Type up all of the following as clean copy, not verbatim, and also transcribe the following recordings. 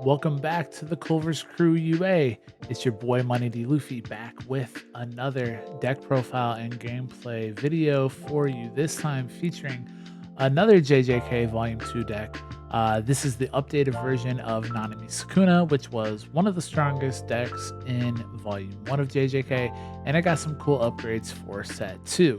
Welcome back to the Clover's Crew UA. It's your boy Money D Luffy back with another deck profile and gameplay video for you. This time featuring another JJK Volume 2 deck. This is the updated version of Nanami Sukuna, which was one of the strongest decks in Volume 1 of JJK, and it got some cool upgrades for Set 2.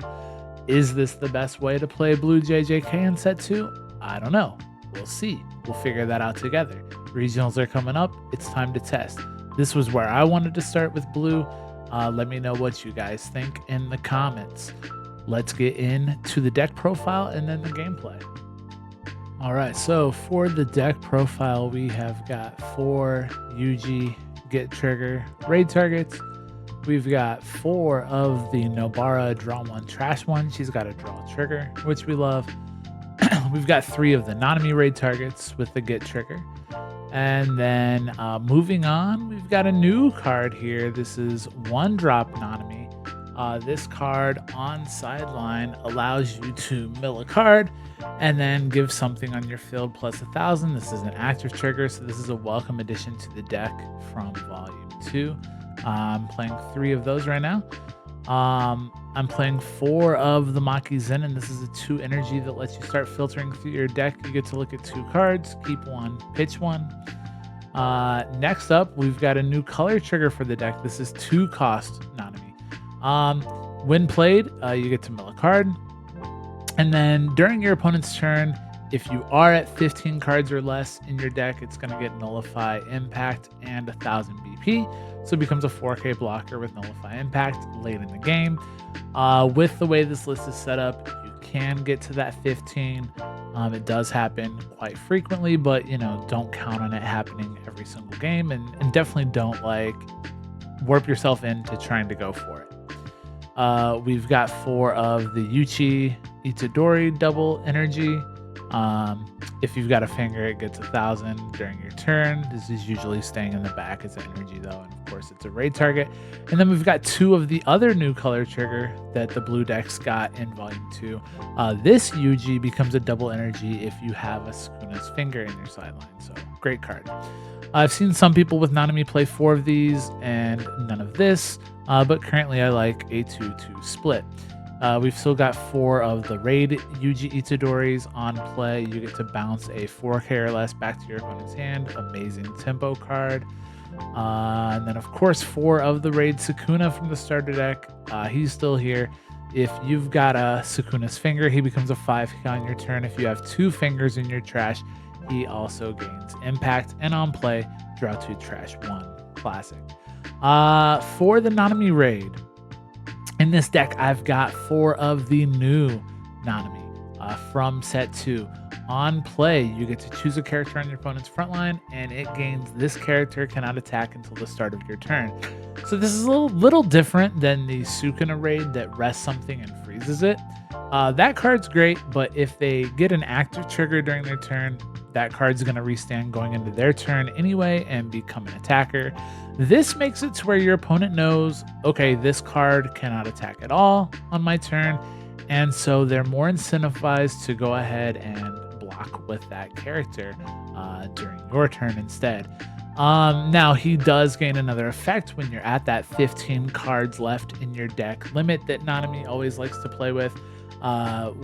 Is this the best way to play Blue JJK in Set 2? I don't know. We'll see. We'll figure that out together. Regionals are coming up. It's time to test. This was where I wanted to start with blue. Let me know what you guys think in the comments. Let's get into the deck profile and then the gameplay. All right, so for the deck profile, we have got 4 UG get trigger raid targets. We've got 4 of the Nobara draw 1 trash 1. She's got a draw trigger, which we love. We've got 3 of the Nanami raid targets with the get trigger. And then moving on, we've got a new card here. This is 1 drop Nanami. This card on sideline allows you to mill a card and then give something on your field plus 1,000. This is an active trigger, so this is a welcome addition to the deck from Volume 2. I'm playing 3 of those right now. I'm playing 4 of the Maki Zen, and this is a 2 energy that lets you start filtering through your deck. You get to look at 2 cards, keep 1, pitch 1. Next up, we've got a new color trigger for the deck. This is 2 cost Nanami. When played, you get to mill a card. And then during your opponent's turn, if you are at 15 cards or less in your deck, it's going to get Nullify Impact and 1,000 BP. So it becomes a 4K blocker with Nullify Impact late in the game. With the way this list is set up, you can get to that 15. It does happen quite frequently, but don't count on it happening every single game, and definitely don't warp yourself into trying to go for it. We've got 4 of the Yuchi Itadori double energy. If you've got a finger, it gets 1,000 during your turn. This is usually staying in the back as energy though, and of course it's a raid target. And then we've got 2 of the other new color trigger that the blue decks got in Volume 2. This UG becomes a double energy if you have a Sukuna's finger in your sideline, so great card. I've seen some people with Nanami play 4 of these and none of this, but currently I like a 2-2 split. We've still got 4 of the Raid Yuji Itadoris on play. You get to bounce a 4K or less back to your opponent's hand. Amazing tempo card. And then, of course, 4 of the Raid Sukuna from the starter deck. He's still here. If you've got a Sukuna's finger, he becomes a 5K on your turn. If you have 2 fingers in your trash, he also gains impact. And on play, draw 2 trash 1. Classic. For the Nanami Raid, in this deck, I've got 4 of the new Nanami from Set 2. On play, you get to choose a character on your opponent's front line, and it gains this character cannot attack until the start of your turn. So this is a little different than the Sukuna raid that rests something and freezes it. That card's great, but if they get an active trigger during their turn, that card's going to restand going into their turn anyway and become an attacker. This makes it to where your opponent knows, okay, this card cannot attack at all on my turn, and so they're more incentivized to go ahead and block with that character during your turn instead. Now, he does gain another effect when you're at that 15 cards left in your deck limit that Nanami always likes to play with.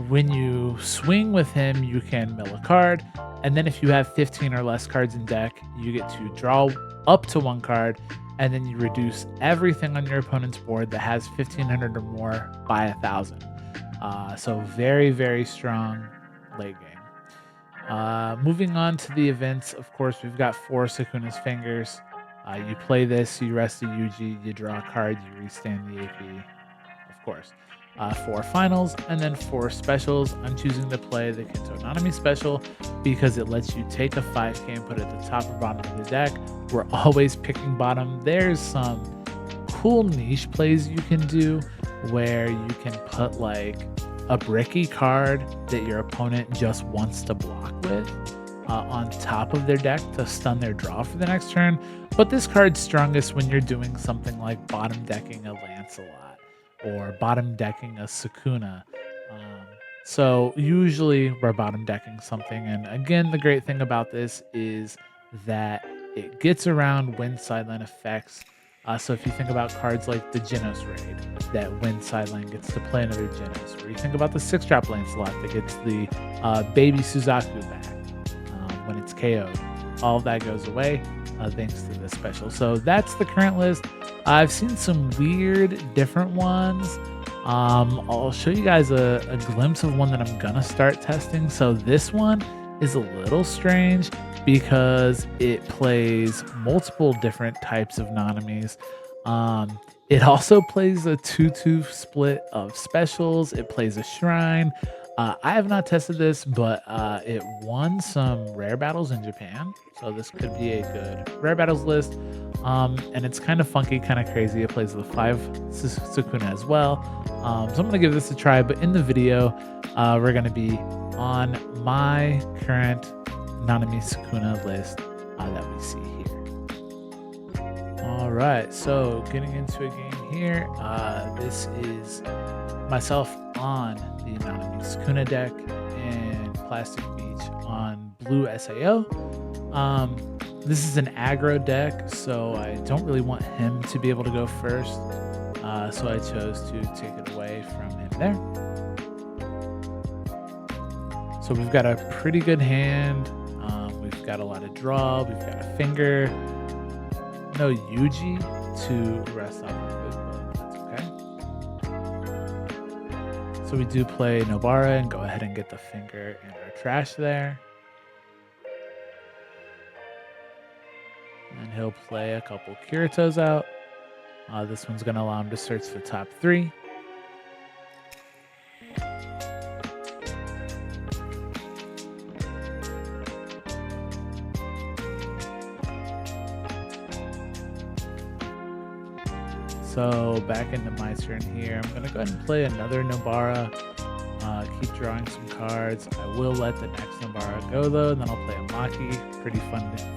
When you swing with him, you can mill a card, and then if you have 15 or less cards in deck, you get to draw up to 1 card, and then you reduce everything on your opponent's board that has 1,500 or more by 1,000. So very, very strong late game. Moving on to the events, of course, we've got 4 Sukuna's fingers. You play this, you rest a Yuji, you draw a card, you restand the AP, of course. 4 finals, and then 4 specials. I'm choosing to play the Kento Nanami special because it lets you take a 5K and put it at the top or bottom of the deck. We're always picking bottom. There's some cool niche plays you can do where you can put a bricky card that your opponent just wants to block with on top of their deck to stun their draw for the next turn. But this card's strongest when you're doing something like bottom decking a Lancelot or bottom decking a Sukuna. So usually we're bottom decking something. And again, the great thing about this is that it gets around when sideline effects. So if you think about cards like the Genos raid, that when sideline gets to play another Genos, or you think about the 6-drop lane slot that gets the baby Suzaku back when it's KO'd, all of that goes away thanks to this special. So that's the current list. I've seen some weird different ones. I'll show you guys a glimpse of one that I'm gonna start testing. So this one is a little strange because it plays multiple different types of Nanamis. It also plays a 2-2 split of specials. It plays a shrine. I have not tested this, but it won some rare battles in Japan. So this could be a good rare battles list. And it's kind of funky, kind of crazy. It plays the 5 Sukuna as well. So I'm going to give this a try. But in the video, we're going to be on my current Nanami Sukuna list that we see here. All right, so getting into a game here. This is myself on the Nanami Sukuna deck and Plastic Beach on blue SAO. This is an aggro deck, so I don't really want him to be able to go first. So I chose to take it away from him there. So we've got a pretty good hand. We've got a lot of draw. We've got a finger. No Yuji to rest off of it, but that's okay. So we do play Nobara and go ahead and get the finger in our trash there. And he'll play a couple Kiritos out. This one's going to allow him to search the top 3. So back into my turn here. I'm going to go ahead and play another Nobara. Keep drawing some cards. I will let the next Nobara go though, and then I'll play a Maki. Pretty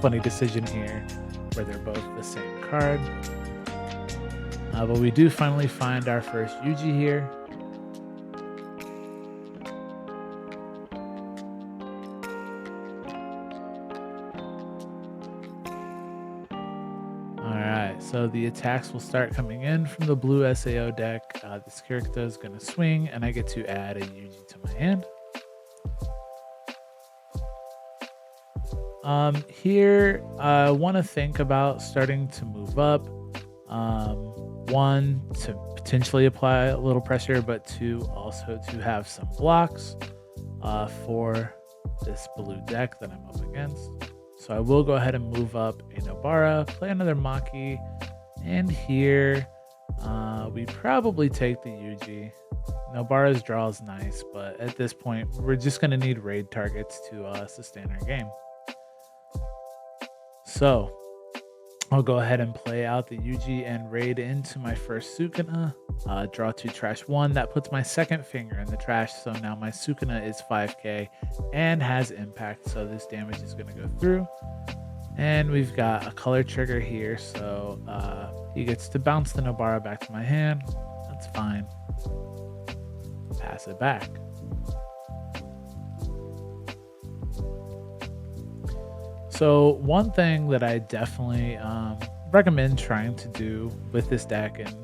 funny decision here where they're both the same card. But we do finally find our first Yuji here. Alright, so the attacks will start coming in from the blue SAO deck. This character is going to swing, and I get to add a Yuji to my hand. Here, I want to think about starting to move up. 1, to potentially apply a little pressure, but 2, also to have some blocks for this blue deck that I'm up against. So I will go ahead and move up a Nobara, play another Maki, and here we probably take the Yuji. Nobara's draw is nice, but at this point, we're just going to need raid targets to sustain our game. So I'll go ahead and play out the Yuji and raid into my first Sukuna. Draw 2, trash 1. That puts my second finger in the trash. So now my Sukuna is 5k and has impact. So this damage is going to go through. And we've got a color trigger here. So he gets to bounce the Nobara back to my hand. That's fine. Pass it back. So one thing that I definitely recommend trying to do with this deck, and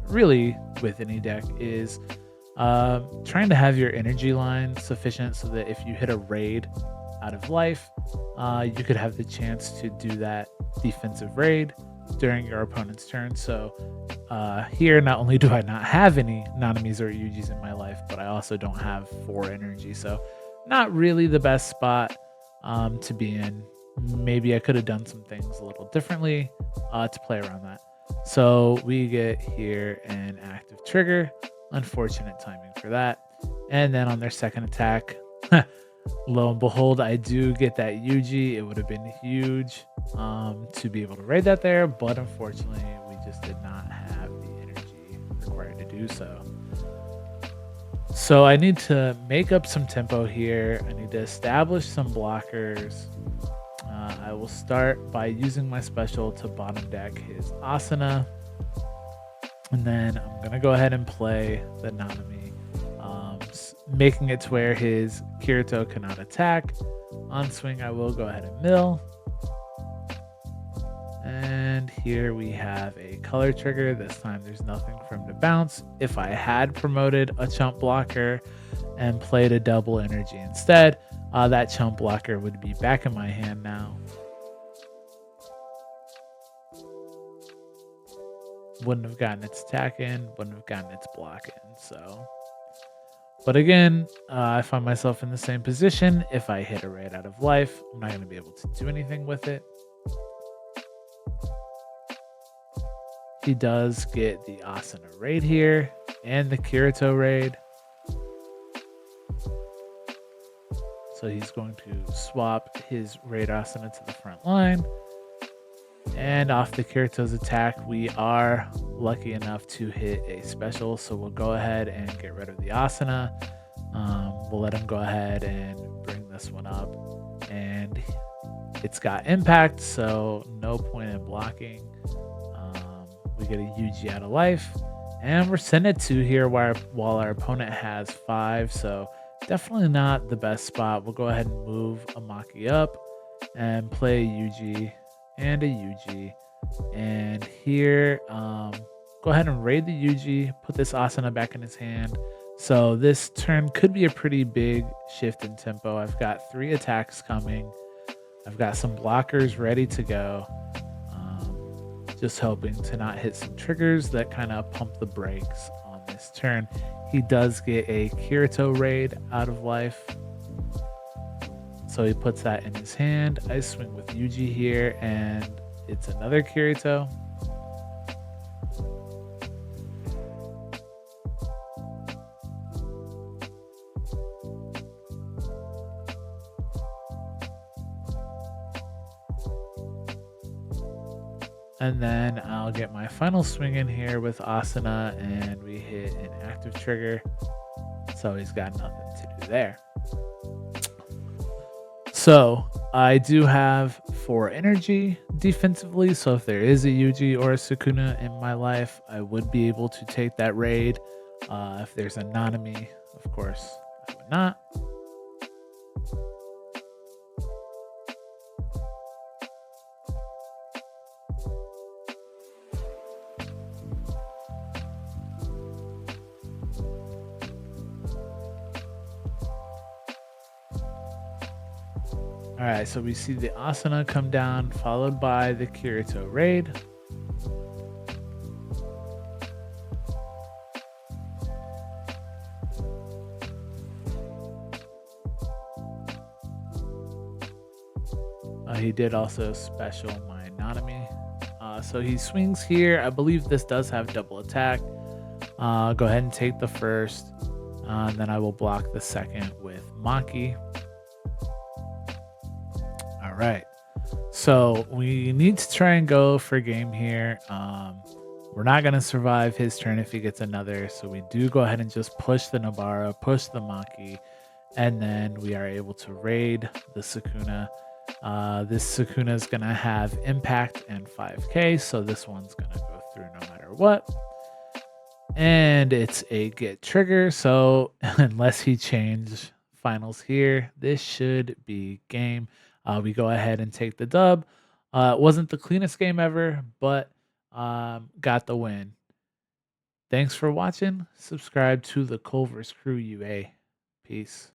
really with any deck, is trying to have your energy line sufficient so that if you hit a raid out of life, you could have the chance to do that defensive raid during your opponent's turn. So here, not only do I not have any Nanamis or Yujis in my life, but I also don't have 4 energy. So not really the best spot to be in. Maybe I could have done some things a little differently to play around that. So we get here an active trigger. Unfortunate timing for that. And then on their second attack, lo and behold, I do get that Yuji. It would have been huge to be able to raid that there, but unfortunately, we just did not have the energy required to do so. So I need to make up some tempo here. I need to establish some blockers. I will start by using my special to bottom deck his Asana. And then I'm going to go ahead and play the Nanami, making it to where his Kirito cannot attack. On swing, I will go ahead and mill. here we have a color trigger. This time there's nothing for him to bounce. If I had promoted a chump blocker and played a double energy instead, that chump blocker would be back in my hand now. Wouldn't have gotten its attack in, wouldn't have gotten its block in. So, but again, I find myself in the same position. If I hit a raid out of life, I'm not going to be able to do anything with it. He does get the Asuna raid here and the Kirito raid. So he's going to swap his raid Asuna to the front line. And off the Kirito's attack, we are lucky enough to hit a special. So we'll go ahead and get rid of the Asuna. We'll let him go ahead and bring this one up. And it's got impact, so no point in blocking. We get a UG out of life. And we're sent at 2 here while our opponent has 5. So definitely not the best spot. We'll go ahead and move a Maki up and play a UG and a UG. And here, go ahead and raid the UG, put this Asuna back in his hand. So this turn could be a pretty big shift in tempo. I've got 3 attacks coming. I've got some blockers ready to go. Just hoping to not hit some triggers that kind of pump the brakes on this turn. He does get a Kirito raid out of life. So he puts that in his hand. I swing with Yuji here, and it's another Kirito. And then I'll get my final swing in here with Asuna, and we hit an active trigger. So he's got nothing to do there. So I do have 4 energy defensively. So if there is a Yuji or a Sukuna in my life, I would be able to take that raid. If there's a Nanami, of course, I would not. All right, so we see the Asuna come down, followed by the Kirito raid. He did also special my Nanami. So he swings here. I believe this does have double attack. Go ahead and take the first, and then I will block the second with Maki. All right, so we need to try and go for game here. We're not going to survive his turn if he gets another, so we do go ahead and just push the Nobara, push the Maki, and then we are able to raid the Sukuna. This Sukuna is going to have impact and 5k, so this one's going to go through no matter what. And it's a get trigger, so unless he change finals here, this should be game. We go ahead and take the dub. It wasn't the cleanest game ever, but got the win. Thanks for watching. Subscribe to the Culver's Crew UA. Peace.